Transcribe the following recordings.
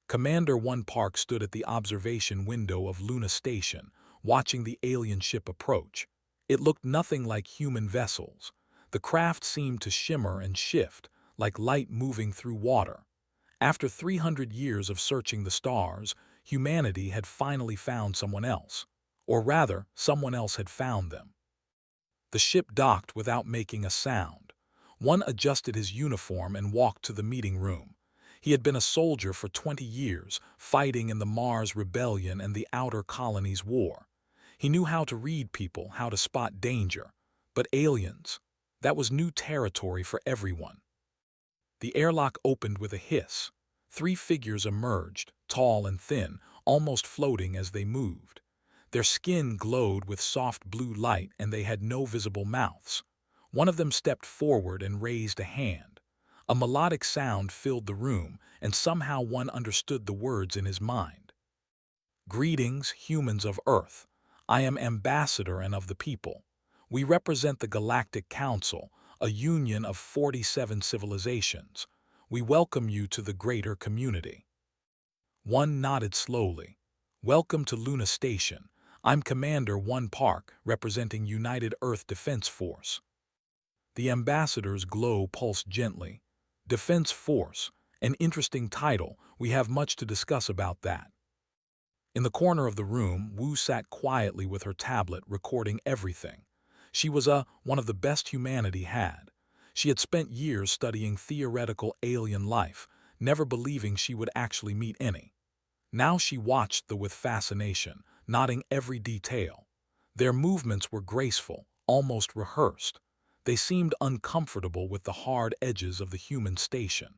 Commander One Park stood at the observation window of Luna Station, watching the alien ship approach. It looked nothing like human vessels. The craft seemed to shimmer and shift, like light moving through water. After 300 years of searching the stars, humanity had finally found someone else. Or rather, someone else had found them. The ship docked without making a sound. One adjusted his uniform and walked to the meeting room. He had been a soldier for 20 years, fighting in the Mars Rebellion and the Outer Colonies War. He knew how to read people, how to spot danger. But aliens, that was new territory for everyone. The airlock opened with a hiss. 3 figures emerged, tall and thin, almost floating as they moved. Their skin glowed with soft blue light and they had no visible mouths. One of them stepped forward and raised a hand. A melodic sound filled the room, and somehow one understood the words in his mind. "Greetings, humans of Earth. I am ambassador and of the people. We represent the Galactic Council, a union of 47 civilizations. We welcome you to the greater community." One nodded slowly. "Welcome to Luna Station. I'm Commander One Park, representing United Earth Defense Force." The ambassador's glow pulsed gently. Defense Force, an interesting title. We have much to discuss about that. In the corner of the room, Wu sat quietly with her tablet, recording everything. She was one of the best humanity had. She had spent years studying theoretical alien life, never believing she would actually meet any. Now she watched with fascination, noting every detail. Their movements were graceful, almost rehearsed. They seemed uncomfortable with the hard edges of the human station.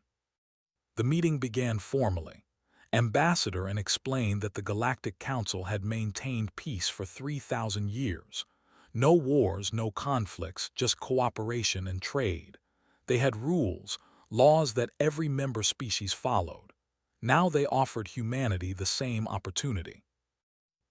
The meeting began formally. Ambassador and explained that the Galactic Council had maintained peace for 3,000 years. No wars, no conflicts, just cooperation and trade. They had rules, laws that every member species followed. Now they offered humanity the same opportunity.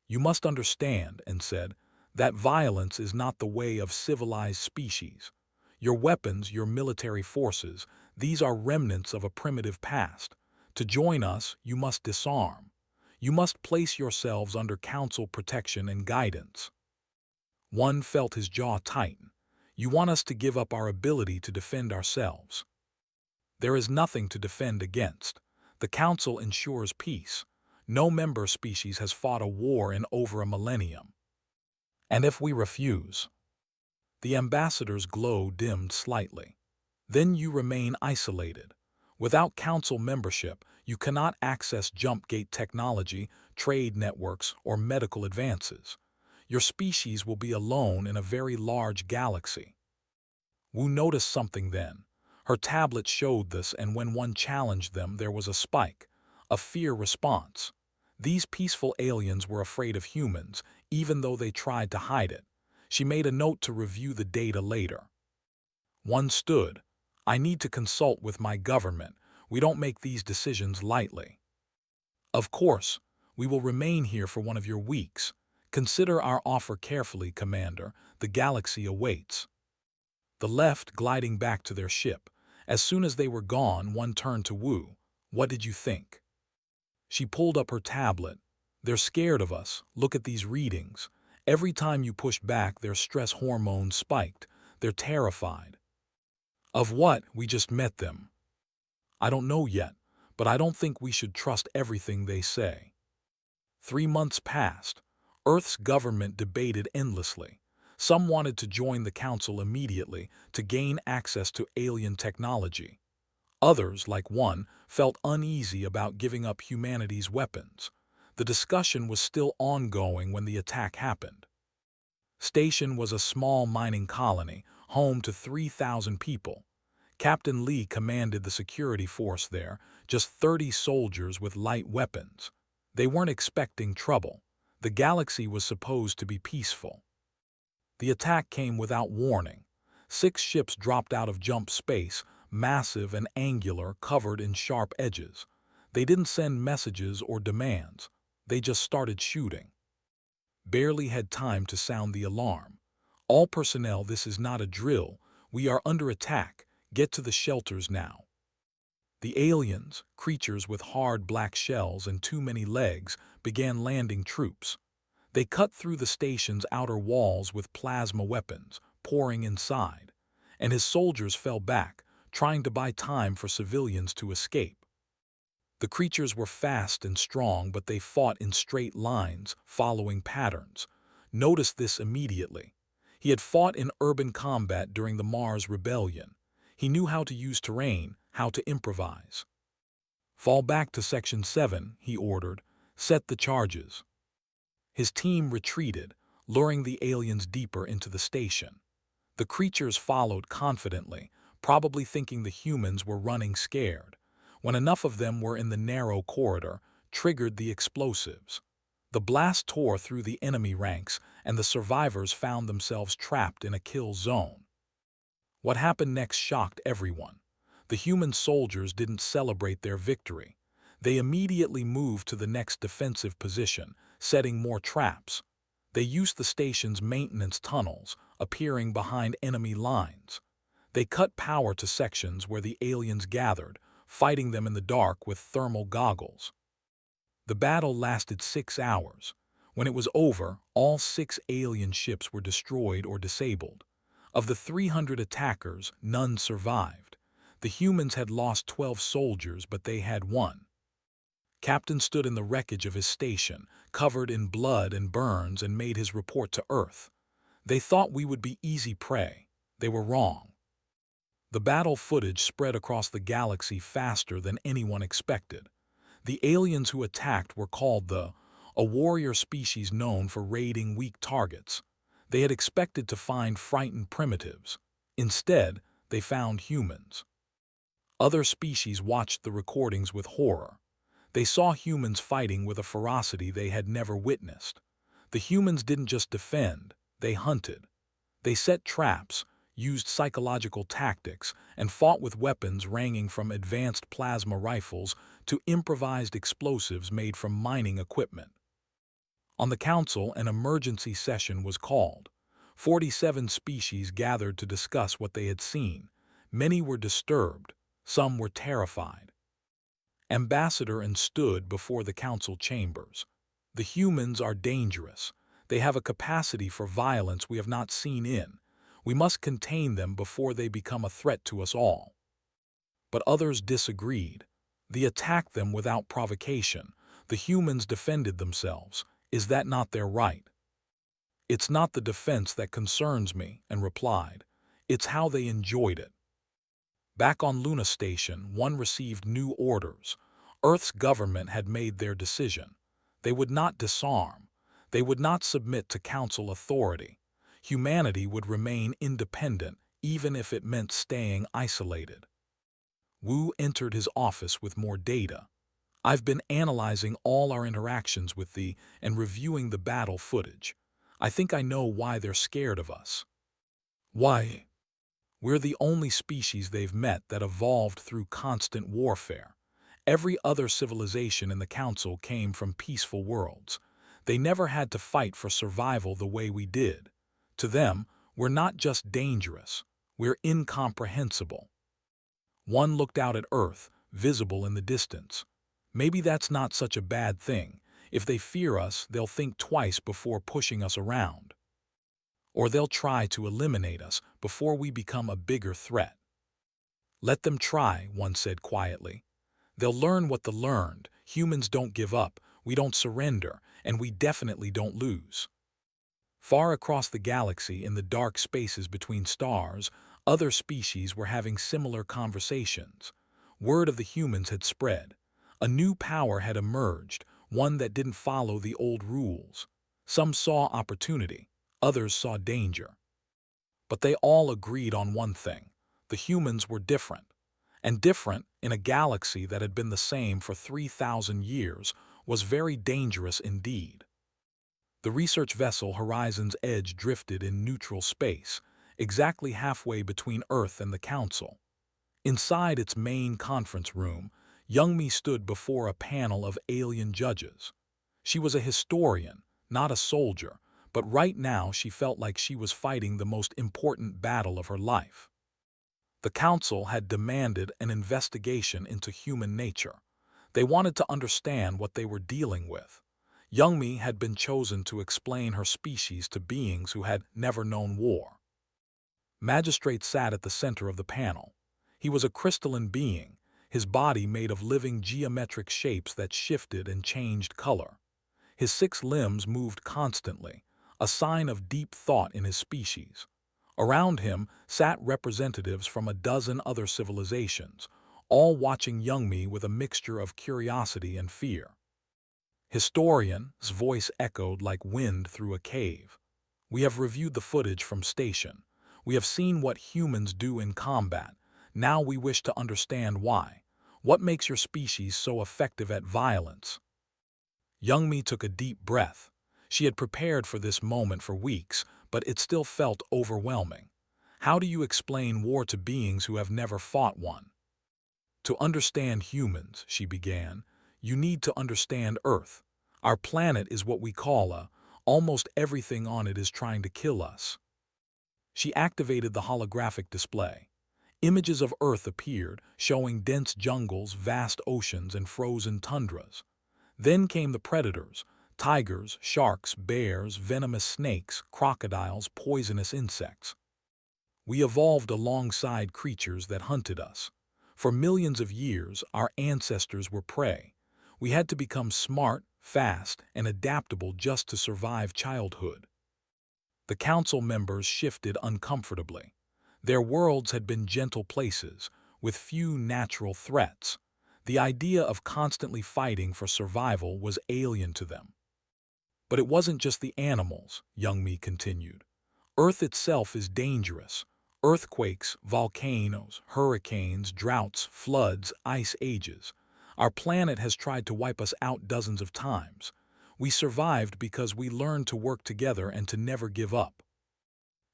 "You must understand," and said, "that violence is not the way of civilized species. Your weapons, your military forces, these are remnants of a primitive past. To join us, you must disarm. You must place yourselves under council protection and guidance." One felt his jaw tighten. "You want us to give up our ability to defend ourselves?" "There is nothing to defend against. The council ensures peace. No member species has fought a war in over a millennium. And if we refuse?" The ambassador's glow dimmed slightly. "Then you remain isolated. Without council membership, you cannot access jump gate technology, trade networks, or medical advances. Your species will be alone in a very large galaxy." Wu noticed something then. Her tablet showed this, and when one challenged them, there was a spike, a fear response. These peaceful aliens were afraid of humans, even though they tried to hide it. She made a note to review the data later. One stood. "I need to consult with my government. We don't make these decisions lightly." "Of course, we will remain here for one of your weeks. Consider our offer carefully, Commander. The galaxy awaits." The left gliding back to their ship. As soon as they were gone, one turned to Wu. "What did you think?" She pulled up her tablet. "They're scared of us. Look at these readings. Every time you push back, their stress hormones spiked. They're terrified." "Of what? We just met them." "I don't know yet, but I don't think we should trust everything they say." 3 months passed. Earth's government debated endlessly. Some wanted to join the council immediately to gain access to alien technology. Others, like one, felt uneasy about giving up humanity's weapons. The discussion was still ongoing when the attack happened. Station was a small mining colony, home to 3,000 people. Captain Lee commanded the security force there, just 30 soldiers with light weapons. They weren't expecting trouble. The galaxy was supposed to be peaceful. The attack came without warning. 6 ships dropped out of jump space, massive and angular, covered in sharp edges. They didn't send messages or demands. They just started shooting. Barely had time to sound the alarm. "All personnel, this is not a drill. We are under attack. Get to the shelters now." The aliens, creatures with hard black shells and too many legs, began landing troops. They cut through the station's outer walls with plasma weapons, pouring inside, and his soldiers fell back, trying to buy time for civilians to escape. The creatures were fast and strong, but they fought in straight lines, following patterns. Noticed this immediately. He had fought in urban combat during the Mars Rebellion. He knew how to use terrain, how to improvise. "Fall back to Section 7, he ordered. "Set the charges." His team retreated, luring the aliens deeper into the station. The creatures followed confidently, probably thinking the humans were running scared. When enough of them were in the narrow corridor, triggered the explosives. The blast tore through the enemy ranks, and the survivors found themselves trapped in a kill zone. What happened next shocked everyone. The human soldiers didn't celebrate their victory. They immediately moved to the next defensive position, setting more traps. They used the station's maintenance tunnels, appearing behind enemy lines. They cut power to sections where the aliens gathered, fighting them in the dark with thermal goggles. The battle lasted 6 hours. When it was over, all 6 alien ships were destroyed or disabled. Of the 300 attackers, none survived. The humans had lost 12 soldiers, but they had won. Captain stood in the wreckage of his station, covered in blood and burns, and made his report to Earth. They thought we would be easy prey. They were wrong. The battle footage spread across the galaxy faster than anyone expected. The aliens who attacked were called a warrior species known for raiding weak targets. They had expected to find frightened primitives. Instead, they found humans. Other species watched the recordings with horror. They saw humans fighting with a ferocity they had never witnessed. The humans didn't just defend, they hunted. They set traps, used psychological tactics, and fought with weapons ranging from advanced plasma rifles to improvised explosives made from mining equipment. On the Council, an emergency session was called. 47 species gathered to discuss what they had seen. Many were disturbed, some were terrified. Ambassador and stood before the council chambers. "The humans are dangerous. They have a capacity for violence we have not seen in. We must contain them before they become a threat to us all." But others disagreed. They attacked them without provocation. The humans defended themselves. Is that not their right? "It's not the defense that concerns me," and replied. "It's how they enjoyed it." Back on Luna Station, one received new orders. Earth's government had made their decision. They would not disarm. They would not submit to council authority. Humanity would remain independent, even if it meant staying isolated. Wu entered his office with more data. "I've been analyzing all our interactions with thee and reviewing the battle footage. I think I know why they're scared of us." "Why?" "We're the only species they've met that evolved through constant warfare. Every other civilization in the Council came from peaceful worlds. They never had to fight for survival the way we did. To them, we're not just dangerous, we're incomprehensible." One looked out at Earth, visible in the distance. "Maybe that's not such a bad thing. If they fear us, they'll think twice before pushing us around. Or they'll try to eliminate us before we become a bigger threat." "Let them try," one said quietly. "They'll learn what they learned. Humans don't give up, we don't surrender, and we definitely don't lose." Far across the galaxy, in the dark spaces between stars, other species were having similar conversations. Word of the humans had spread. A new power had emerged, one that didn't follow the old rules. Some saw opportunity. Others saw danger. But they all agreed on one thing: the humans were different. And different, in a galaxy that had been the same for 3,000 years, was very dangerous indeed. The research vessel Horizon's Edge drifted in neutral space, exactly halfway between Earth and the Council. Inside its main conference room, Youngmi stood before a panel of alien judges. She was a historian, not a soldier, but right now she felt like she was fighting the most important battle of her life. The council had demanded an investigation into human nature. They wanted to understand what they were dealing with. Youngmi had been chosen to explain her species to beings who had never known war. Magistrate sat at the center of the panel. He was a crystalline being, his body made of living geometric shapes that shifted and changed color. His 6 limbs moved constantly, a sign of deep thought in his species. Around him sat representatives from a dozen other civilizations, all watching Youngmi with a mixture of curiosity and fear. Historian's voice echoed like wind through a cave. We have reviewed the footage from station. We have seen what humans do in combat. Now we wish to understand why. What makes your species so effective at violence? Youngmi took a deep breath. She had prepared for this moment for weeks, but it still felt overwhelming. How do you explain war to beings who have never fought one? To understand humans, she began, you need to understand Earth. Our planet is what we call a. Almost everything on it is trying to kill us. She activated the holographic display. Images of Earth appeared, showing dense jungles, vast oceans, and frozen tundras. Then came the predators: tigers, sharks, bears, venomous snakes, crocodiles, poisonous insects. We evolved alongside creatures that hunted us. For millions of years, our ancestors were prey. We had to become smart, fast, and adaptable just to survive childhood. The council members shifted uncomfortably. Their worlds had been gentle places, with few natural threats. The idea of constantly fighting for survival was alien to them. But it wasn't just the animals, Youngmi continued. Earth itself is dangerous. Earthquakes, volcanoes, hurricanes, droughts, floods, ice ages. Our planet has tried to wipe us out dozens of times. We survived because we learned to work together and to never give up.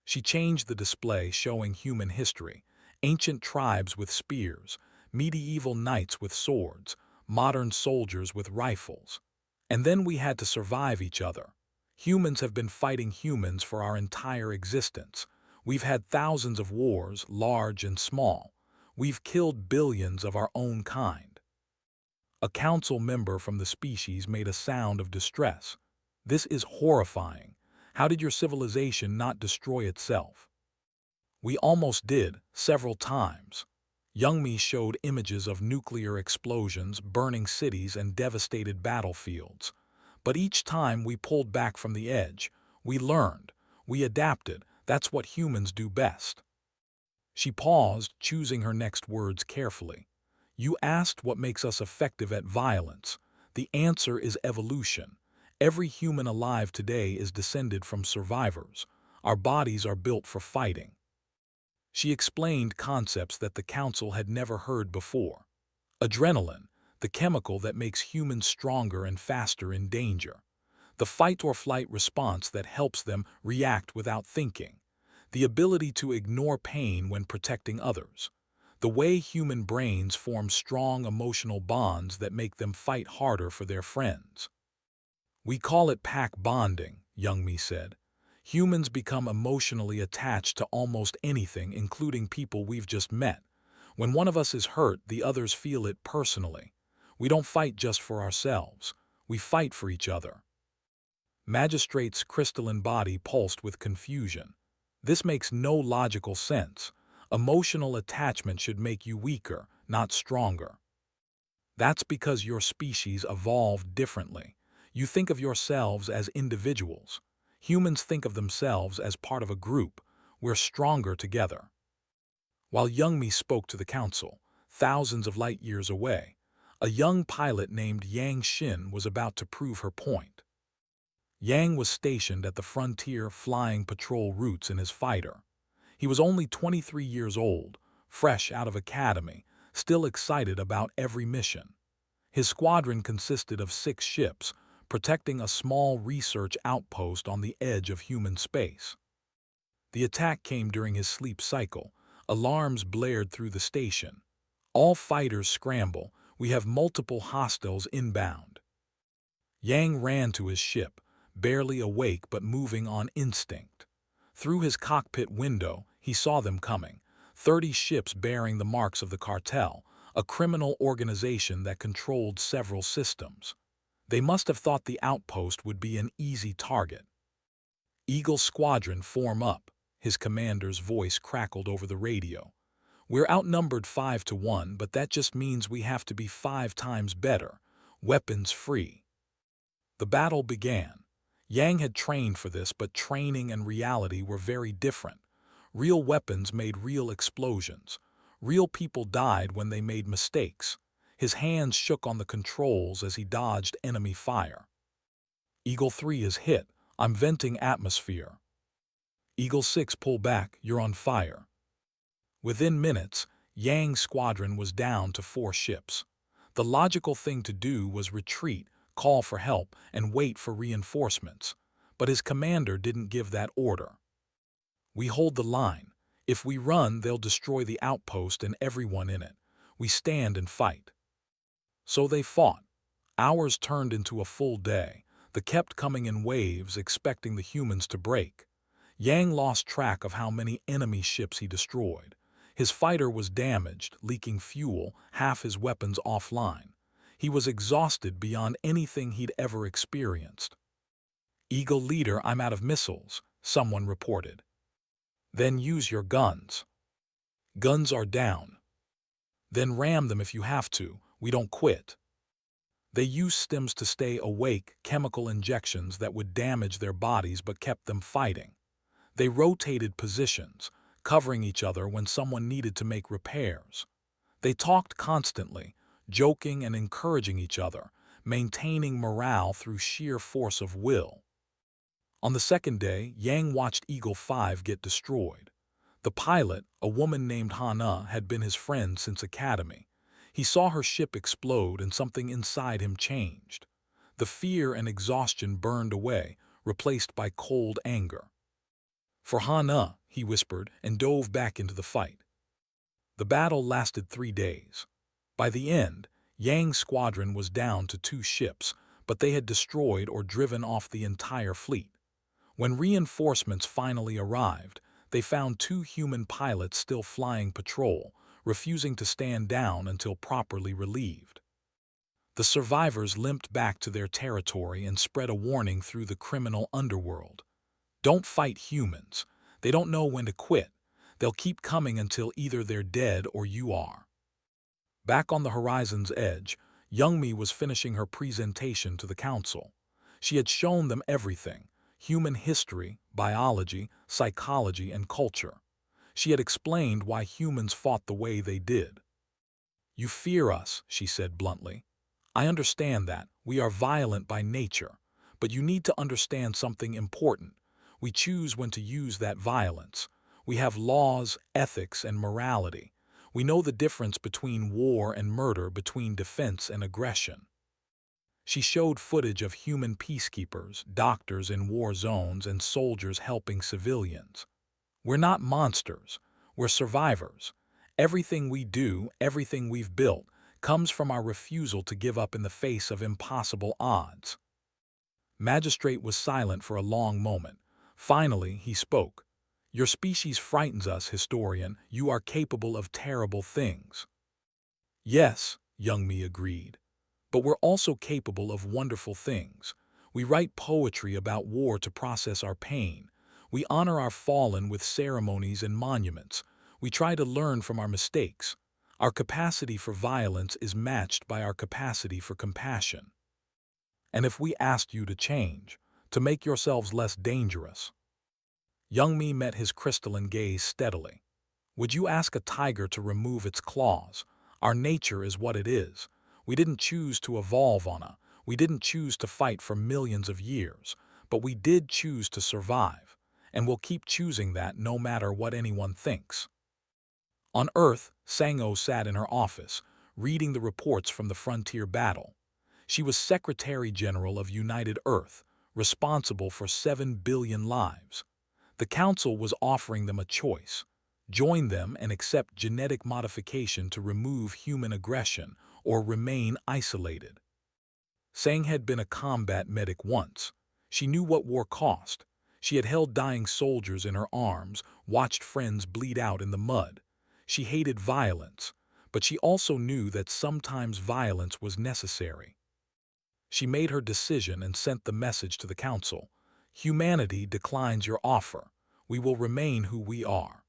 She changed the display, showing human history: ancient tribes with spears, medieval knights with swords, modern soldiers with rifles. And then we had to survive each other. Humans have been fighting humans for our entire existence. We've had thousands of wars, large and small. We've killed billions of our own kind. A council member from the species made a sound of distress. This is horrifying. How did your civilization not destroy itself? We almost did, several times. Youngmi showed images of nuclear explosions, burning cities, and devastated battlefields. But each time we pulled back from the edge, we learned, we adapted. That's what humans do best. She paused, choosing her next words carefully. You asked what makes us effective at violence. The answer is evolution. Every human alive today is descended from survivors. Our bodies are built for fighting. She explained concepts that the council had never heard before. Adrenaline, the chemical that makes humans stronger and faster in danger. The fight-or-flight response that helps them react without thinking. The ability to ignore pain when protecting others. The way human brains form strong emotional bonds that make them fight harder for their friends. We call it pack bonding, Youngmi said. Humans become emotionally attached to almost anything, including people we've just met. When one of us is hurt, the others feel it personally. We don't fight just for ourselves. We fight for each other. Magistrate's crystalline body pulsed with confusion. This makes no logical sense. Emotional attachment should make you weaker, not stronger. That's because your species evolved differently. You think of yourselves as individuals. Humans think of themselves as part of a group. We're stronger together. While Youngmi spoke to the council, thousands of light years away, a young pilot named Yang Xin was about to prove her point. Yang was stationed at the frontier, flying patrol routes in his fighter. He was only 23 years old, fresh out of academy, still excited about every mission. His squadron consisted of 6 ships, protecting a small research outpost on the edge of human space. The attack came during his sleep cycle. Alarms blared through the station. All fighters scramble. We have multiple hostiles inbound. Yang ran to his ship, barely awake but moving on instinct. Through his cockpit window, he saw them coming. 30 ships bearing the marks of the cartel, a criminal organization that controlled several systems. They must have thought the outpost would be an easy target. "Eagle Squadron, form up," his commander's voice crackled over the radio. "We're outnumbered 5-1, but that just means we have to be 5 times better, weapons free." The battle began. Yang had trained for this, but training and reality were very different. Real weapons made real explosions. Real people died when they made mistakes. His hands shook on the controls as he dodged enemy fire. "Eagle 3 is hit. I'm venting atmosphere." "Eagle 6, pull back. You're on fire." Within minutes, Yang's squadron was down to 4 ships. The logical thing to do was retreat, call for help, and wait for reinforcements. But his commander didn't give that order. "We hold the line. If we run, they'll destroy the outpost and everyone in it. We stand and fight." So they fought. Hours turned into a full day. They kept coming in waves, expecting the humans to break. Yang lost track of how many enemy ships he destroyed. His fighter was damaged, leaking fuel, half his weapons offline. He was exhausted beyond anything he'd ever experienced. "Eagle Leader, I'm out of missiles," someone reported. "Then use your guns." "Guns are down." "Then ram them if you have to. We don't quit." They used stims to stay awake, chemical injections that would damage their bodies but kept them fighting. They rotated positions, covering each other when someone needed to make repairs. They talked constantly, joking and encouraging each other, maintaining morale through sheer force of will. On the second day, Yang watched Eagle 5 get destroyed. The pilot, a woman named Hana, had been his friend since Academy. He saw her ship explode and something inside him changed. The fear and exhaustion burned away, replaced by cold anger. "For Hana," he whispered, and dove back into the fight. The battle lasted 3 days. By the end, Yang's squadron was down to 2 ships, but they had destroyed or driven off the entire fleet. When reinforcements finally arrived, they found 2 human pilots still flying patrol, refusing to stand down until properly relieved. The survivors limped back to their territory and spread a warning through the criminal underworld. "Don't fight humans. They don't know when to quit. They'll keep coming until either they're dead or you are." Back on the horizon's edge, Youngmi was finishing her presentation to the council. She had shown them everything: human history, biology, psychology, and culture. She had explained why humans fought the way they did. "You fear us," she said bluntly. "I understand that. We are violent by nature. But you need to understand something important. We choose when to use that violence. We have laws, ethics, and morality. We know the difference between war and murder, between defense and aggression." She showed footage of human peacekeepers, doctors in war zones, and soldiers helping civilians. "We're not monsters. We're survivors. Everything we do, everything we've built, comes from our refusal to give up in the face of impossible odds." Magistrate was silent for a long moment. Finally, he spoke. "Your species frightens us, historian. You are capable of terrible things." "Yes," Youngmi agreed. "But we're also capable of wonderful things. We write poetry about war to process our pain. We honor our fallen with ceremonies and monuments. We try to learn from our mistakes. Our capacity for violence is matched by our capacity for compassion. And if we asked you to change, to make yourselves less dangerous?" Youngmi met his crystalline gaze steadily. "Would you ask a tiger to remove its claws? Our nature is what it is. We didn't choose to evolve on a. We didn't choose to fight for millions of years, but we did choose to survive. And we'll keep choosing that no matter what anyone thinks." On Earth, Sang-O sat in her office, reading the reports from the frontier battle. She was Secretary General of United Earth, responsible for 7 billion lives. The Council was offering them a choice: join them and accept genetic modification to remove human aggression, or remain isolated. Sang had been a combat medic once. She knew what war cost. She had held dying soldiers in her arms, watched friends bleed out in the mud. She hated violence, but she also knew that sometimes violence was necessary. She made her decision and sent the message to the council. Humanity declines your offer. We will remain who we are.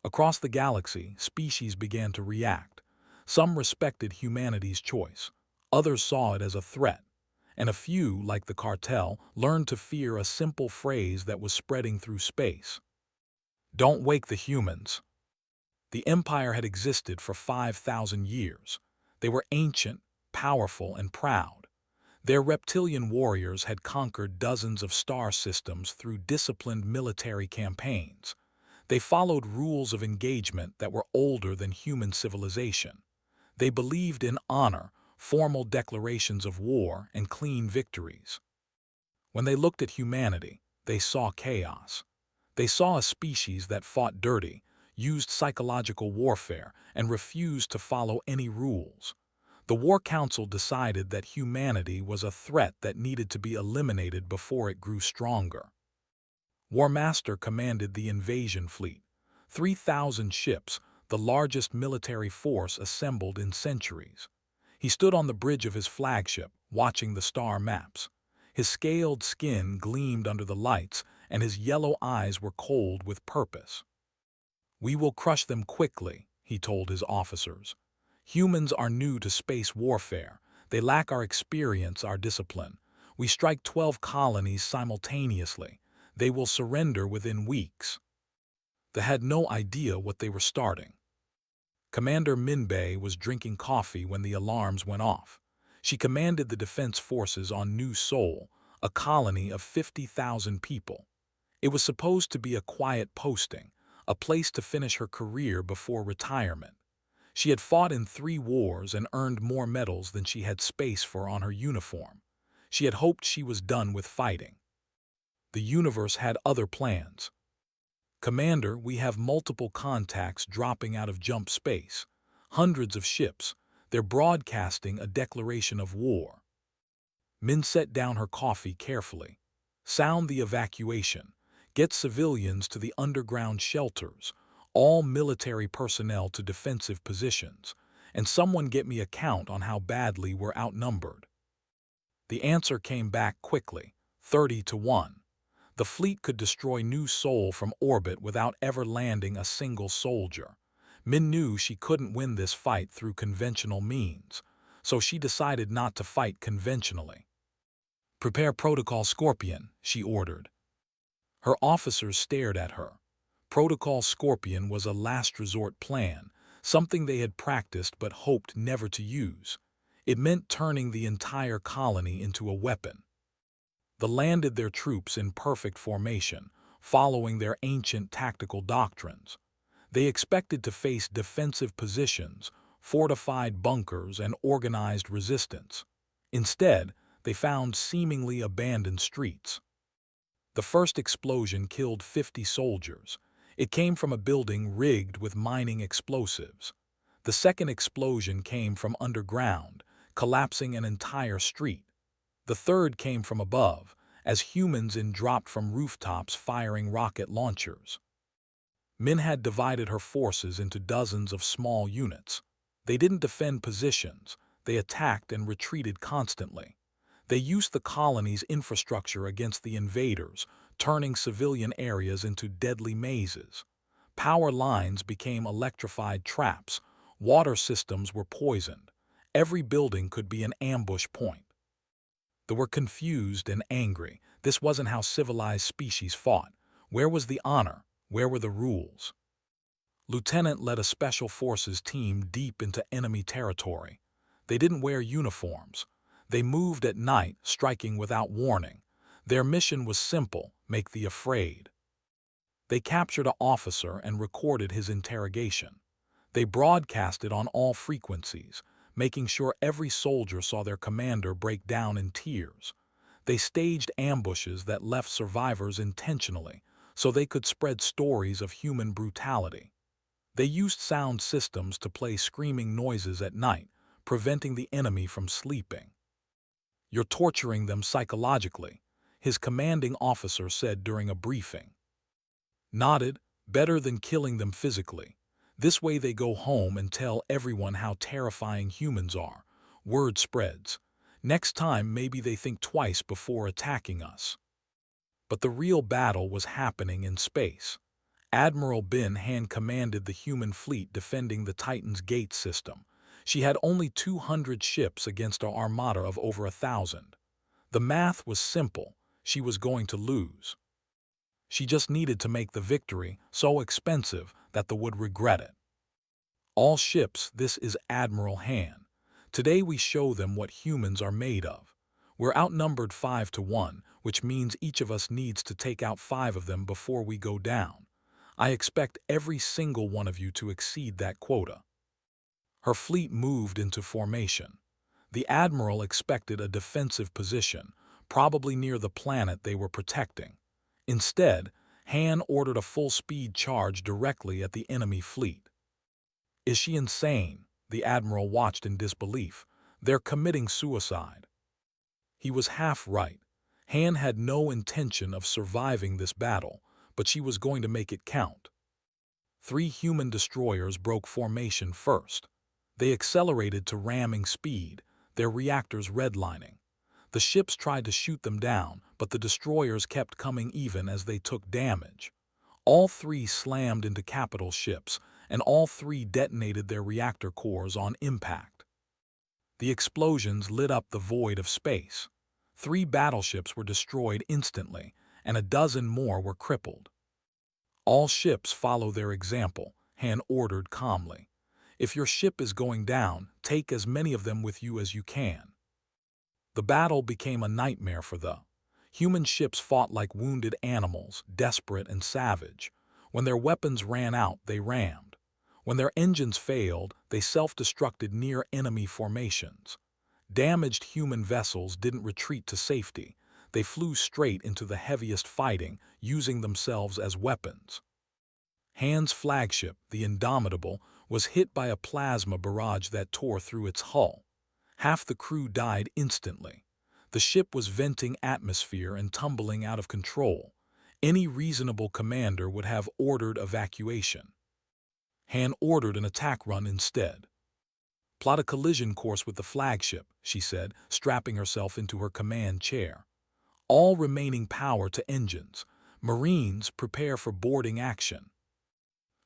Across the galaxy, species began to react. Some respected humanity's choice. Others saw it as a threat. And a few, like the cartel, learned to fear a simple phrase that was spreading through space. Don't wake the humans. The Empire had existed for 5,000 years. They were ancient, powerful, and proud. Their reptilian warriors had conquered dozens of star systems through disciplined military campaigns. They followed rules of engagement that were older than human civilization. They believed in honor, formal declarations of war, and clean victories. When they looked at humanity, they saw chaos. They saw a species that fought dirty, used psychological warfare, and refused to follow any rules. The War Council decided that humanity was a threat that needed to be eliminated before it grew stronger. War Master commanded the invasion fleet. 3,000 ships, the largest military force assembled in centuries. He stood on the bridge of his flagship, watching the star maps. His scaled skin gleamed under the lights, and his yellow eyes were cold with purpose. "We will crush them quickly," he told his officers. "Humans are new to space warfare. They lack our experience, our discipline. We strike 12 colonies simultaneously. They will surrender within weeks." They had no idea what they were starting. Commander Minbei was drinking coffee when the alarms went off. She commanded the defense forces on New Seoul, a colony of 50,000 people. It was supposed to be a quiet posting, a place to finish her career before retirement. She had fought in 3 wars and earned more medals than she had space for on her uniform. She had hoped she was done with fighting. The universe had other plans. "Commander, we have multiple contacts dropping out of jump space. Hundreds of ships. They're broadcasting a declaration of war." Min set down her coffee carefully. "Sound the evacuation. Get civilians to the underground shelters. All military personnel to defensive positions. And someone get me a count on how badly we're outnumbered." The answer came back quickly, 30-1. The fleet could destroy New Seoul from orbit without ever landing a single soldier. Min knew she couldn't win this fight through conventional means, so she decided not to fight conventionally. "Prepare Protocol Scorpion," she ordered. Her officers stared at her. Protocol Scorpion was a last-resort plan, something they had practiced but hoped never to use. It meant turning the entire colony into a weapon. They landed their troops in perfect formation, following their ancient tactical doctrines. They expected to face defensive positions, fortified bunkers, and organized resistance. Instead, they found seemingly abandoned streets. The first explosion killed 50 soldiers. It came from a building rigged with mining explosives. The second explosion came from underground, collapsing an entire street. The third came from above, as humans dropped from rooftops firing rocket launchers. Min had divided her forces into dozens of small units. They didn't defend positions, they attacked and retreated constantly. They used the colony's infrastructure against the invaders, turning civilian areas into deadly mazes. Power lines became electrified traps, water systems were poisoned. Every building could be an ambush point. They were confused and angry. This wasn't how civilized species fought. Where was the honor? Where were the rules? Lieutenant led a special forces team deep into enemy territory. They didn't wear uniforms. They moved at night, striking without warning. Their mission was simple: make the afraid. They captured an officer and recorded his interrogation. They broadcast it on all frequencies, making sure every soldier saw their commander break down in tears. They staged ambushes that left survivors intentionally, so they could spread stories of human brutality. They used sound systems to play screaming noises at night, preventing the enemy from sleeping. "You're torturing them psychologically," his commanding officer said during a briefing. Nodded, "Better than killing them physically. This way they go home and tell everyone how terrifying humans are. Word spreads. Next time maybe they think twice before attacking us. But the real battle was happening in space. Admiral Bin hand-commanded the human fleet defending the Titan's gate system. She had only 200 ships against an armada of over 1,000. The math was simple. She was going to lose. She just needed to make the victory so expensive that they would regret it. All ships, this is Admiral Han. Today we show them what humans are made of. We're outnumbered 5-1, which means each of us needs to take out 5 of them before we go down. I expect every single one of you to exceed that quota. Her fleet moved into formation. The Admiral expected a defensive position, probably near the planet they were protecting. Instead, Han ordered a full-speed charge directly at the enemy fleet. Is she insane? The Admiral watched in disbelief. They're committing suicide. He was half right. Han had no intention of surviving this battle, but she was going to make it count. 3 human destroyers broke formation first. They accelerated to ramming speed, their reactors redlining. The ships tried to shoot them down, but the destroyers kept coming even as they took damage. All 3 slammed into capital ships, and all 3 detonated their reactor cores on impact. The explosions lit up the void of space. 3 battleships were destroyed instantly, and a dozen more were crippled. All ships follow their example, Han ordered calmly. If your ship is going down, take as many of them with you as you can. The battle became a nightmare for the human ships fought like wounded animals, desperate and savage. When their weapons ran out, they rammed. When their engines failed, they self-destructed near enemy formations. Damaged human vessels didn't retreat to safety. They flew straight into the heaviest fighting, using themselves as weapons. Han's flagship, the Indomitable, was hit by a plasma barrage that tore through its hull. Half the crew died instantly. The ship was venting atmosphere and tumbling out of control. Any reasonable commander would have ordered evacuation. Han ordered an attack run instead. Plot a collision course with the flagship, she said, strapping herself into her command chair. All remaining power to engines. Marines, prepare for boarding action.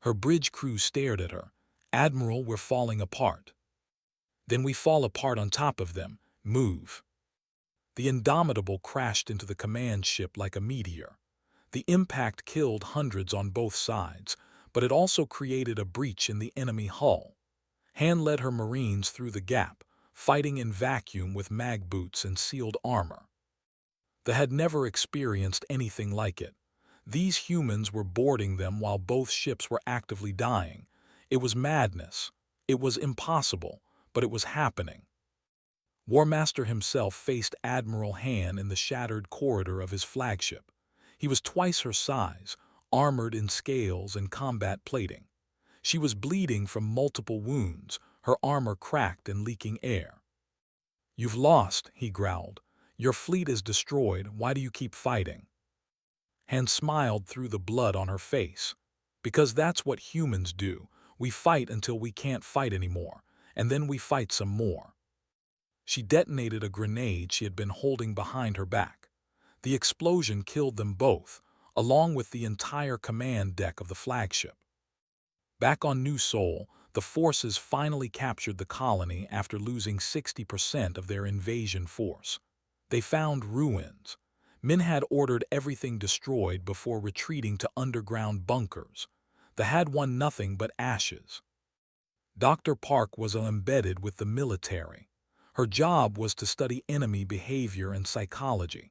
Her bridge crew stared at her. Admiral, we're falling apart. Then we fall apart on top of them. Move. The Indomitable crashed into the command ship like a meteor. The impact killed hundreds on both sides, but it also created a breach in the enemy hull. Han led her Marines through the gap, fighting in vacuum with mag boots and sealed armor. They had never experienced anything like it. These humans were boarding them while both ships were actively dying. It was madness. It was impossible, but it was happening. War Master himself faced Admiral Han in the shattered corridor of his flagship. He was twice her size, armored in scales and combat plating. She was bleeding from multiple wounds, her armor cracked and leaking air. You've lost, he growled. Your fleet is destroyed. Why do you keep fighting? Han smiled through the blood on her face. Because that's what humans do. We fight until we can't fight anymore, and then we fight some more. She detonated a grenade she had been holding behind her back. The explosion killed them both, along with the entire command deck of the flagship. Back on New Sol, the forces finally captured the colony after losing 60% of their invasion force. They found ruins. Min had ordered everything destroyed before retreating to underground bunkers. They had won nothing but ashes. Dr. Park was embedded with the military. Her job was to study enemy behavior and psychology.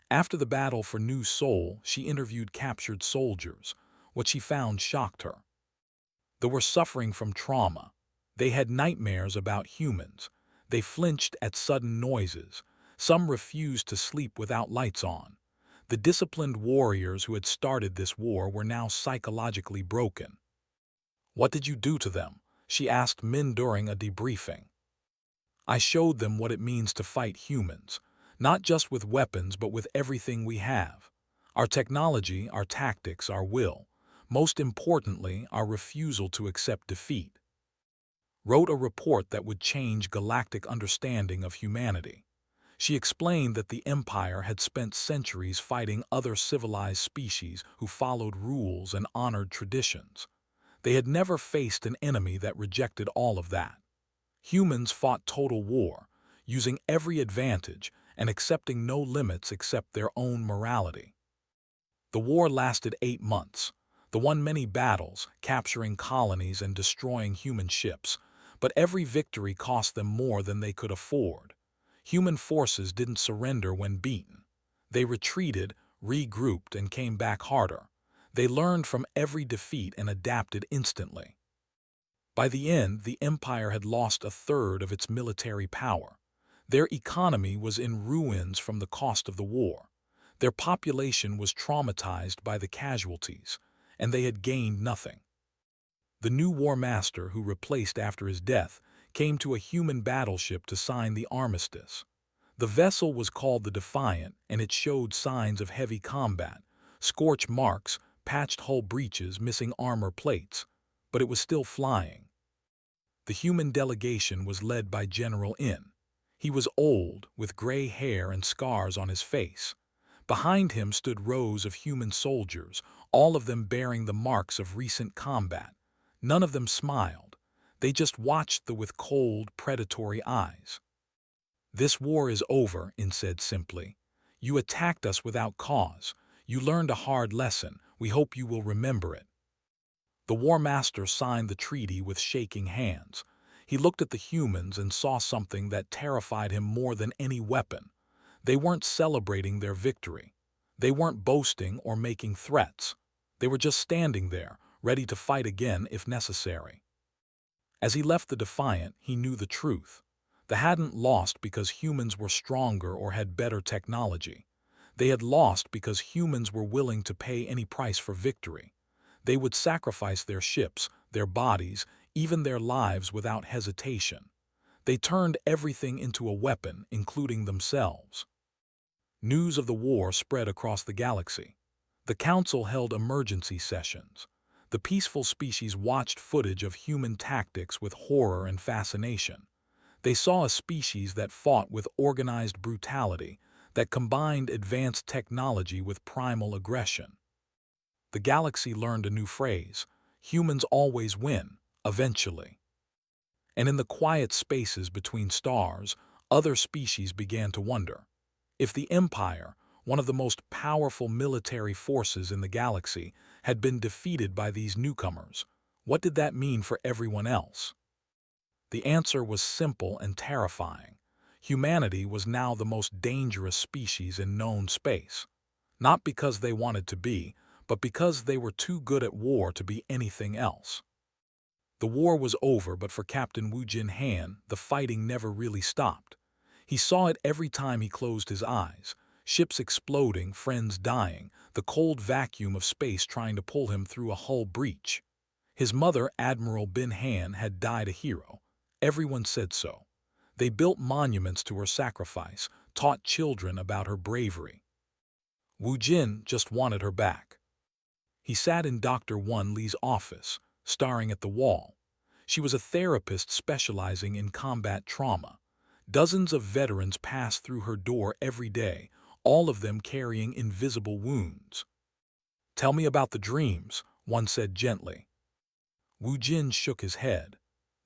After the battle for New Sol, she interviewed captured soldiers. What she found shocked her. They were suffering from trauma. They had nightmares about humans. They flinched at sudden noises. Some refused to sleep without lights on. The disciplined warriors who had started this war were now psychologically broken. What did you do to them? She asked Min during a debriefing. I showed them what it means to fight humans, not just with weapons but with everything we have. Our technology, our tactics, our will. Most importantly, our refusal to accept defeat. Wrote a report that would change galactic understanding of humanity. She explained that the Empire had spent centuries fighting other civilized species who followed rules and honored traditions. They had never faced an enemy that rejected all of that. Humans fought total war, using every advantage and accepting no limits except their own morality. The war lasted 8 months. They won many battles, capturing colonies and destroying human ships, but every victory cost them more than they could afford. Human forces didn't surrender when beaten. They retreated, regrouped, and came back harder. They learned from every defeat and adapted instantly. By the end, the Empire had lost a third of its military power. Their economy was in ruins from the cost of the war. Their population was traumatized by the casualties, and they had gained nothing. The new war master who replaced after his death came to a human battleship to sign the armistice. The vessel was called the Defiant, and it showed signs of heavy combat, scorch marks, patched hull breaches, missing armor plates, but it was still flying. The human delegation was led by General In. He was old, with gray hair and scars on his face. Behind him stood rows of human soldiers, all of them bearing the marks of recent combat. None of them smiled. They just watched with cold, predatory eyes. "This war is over," In said simply. "You attacked us without cause. You learned a hard lesson. We hope you will remember it." The War Master signed the treaty with shaking hands. He looked at the humans and saw something that terrified him more than any weapon. They weren't celebrating their victory. They weren't boasting or making threats. They were just standing there, ready to fight again if necessary. As he left the Defiant, he knew the truth. They hadn't lost because humans were stronger or had better technology. They had lost because humans were willing to pay any price for victory. They would sacrifice their ships, their bodies, even their lives without hesitation. They turned everything into a weapon, including themselves. News of the war spread across the galaxy. The Council held emergency sessions. The peaceful species watched footage of human tactics with horror and fascination. They saw a species that fought with organized brutality, that combined advanced technology with primal aggression. The galaxy learned a new phrase: humans always win, eventually. And in the quiet spaces between stars, other species began to wonder. If the Empire, one of the most powerful military forces in the galaxy, had been defeated by these newcomers, what did that mean for everyone else? The answer was simple and terrifying. Humanity was now the most dangerous species in known space. Not because they wanted to be, but because they were too good at war to be anything else. The war was over, but for Captain Wu Jin Han, the fighting never really stopped. He saw it every time he closed his eyes. Ships exploding, friends dying, the cold vacuum of space trying to pull him through a hull breach. His mother, Admiral Bin Han, had died a hero. Everyone said so. They built monuments to her sacrifice, taught children about her bravery. Wu Jin just wanted her back. He sat in Dr. Won Lee's office, staring at the wall. She was a therapist specializing in combat trauma. Dozens of veterans passed through her door every day, all of them carrying invisible wounds. "Tell me about the dreams," one said gently. Wu Jin shook his head.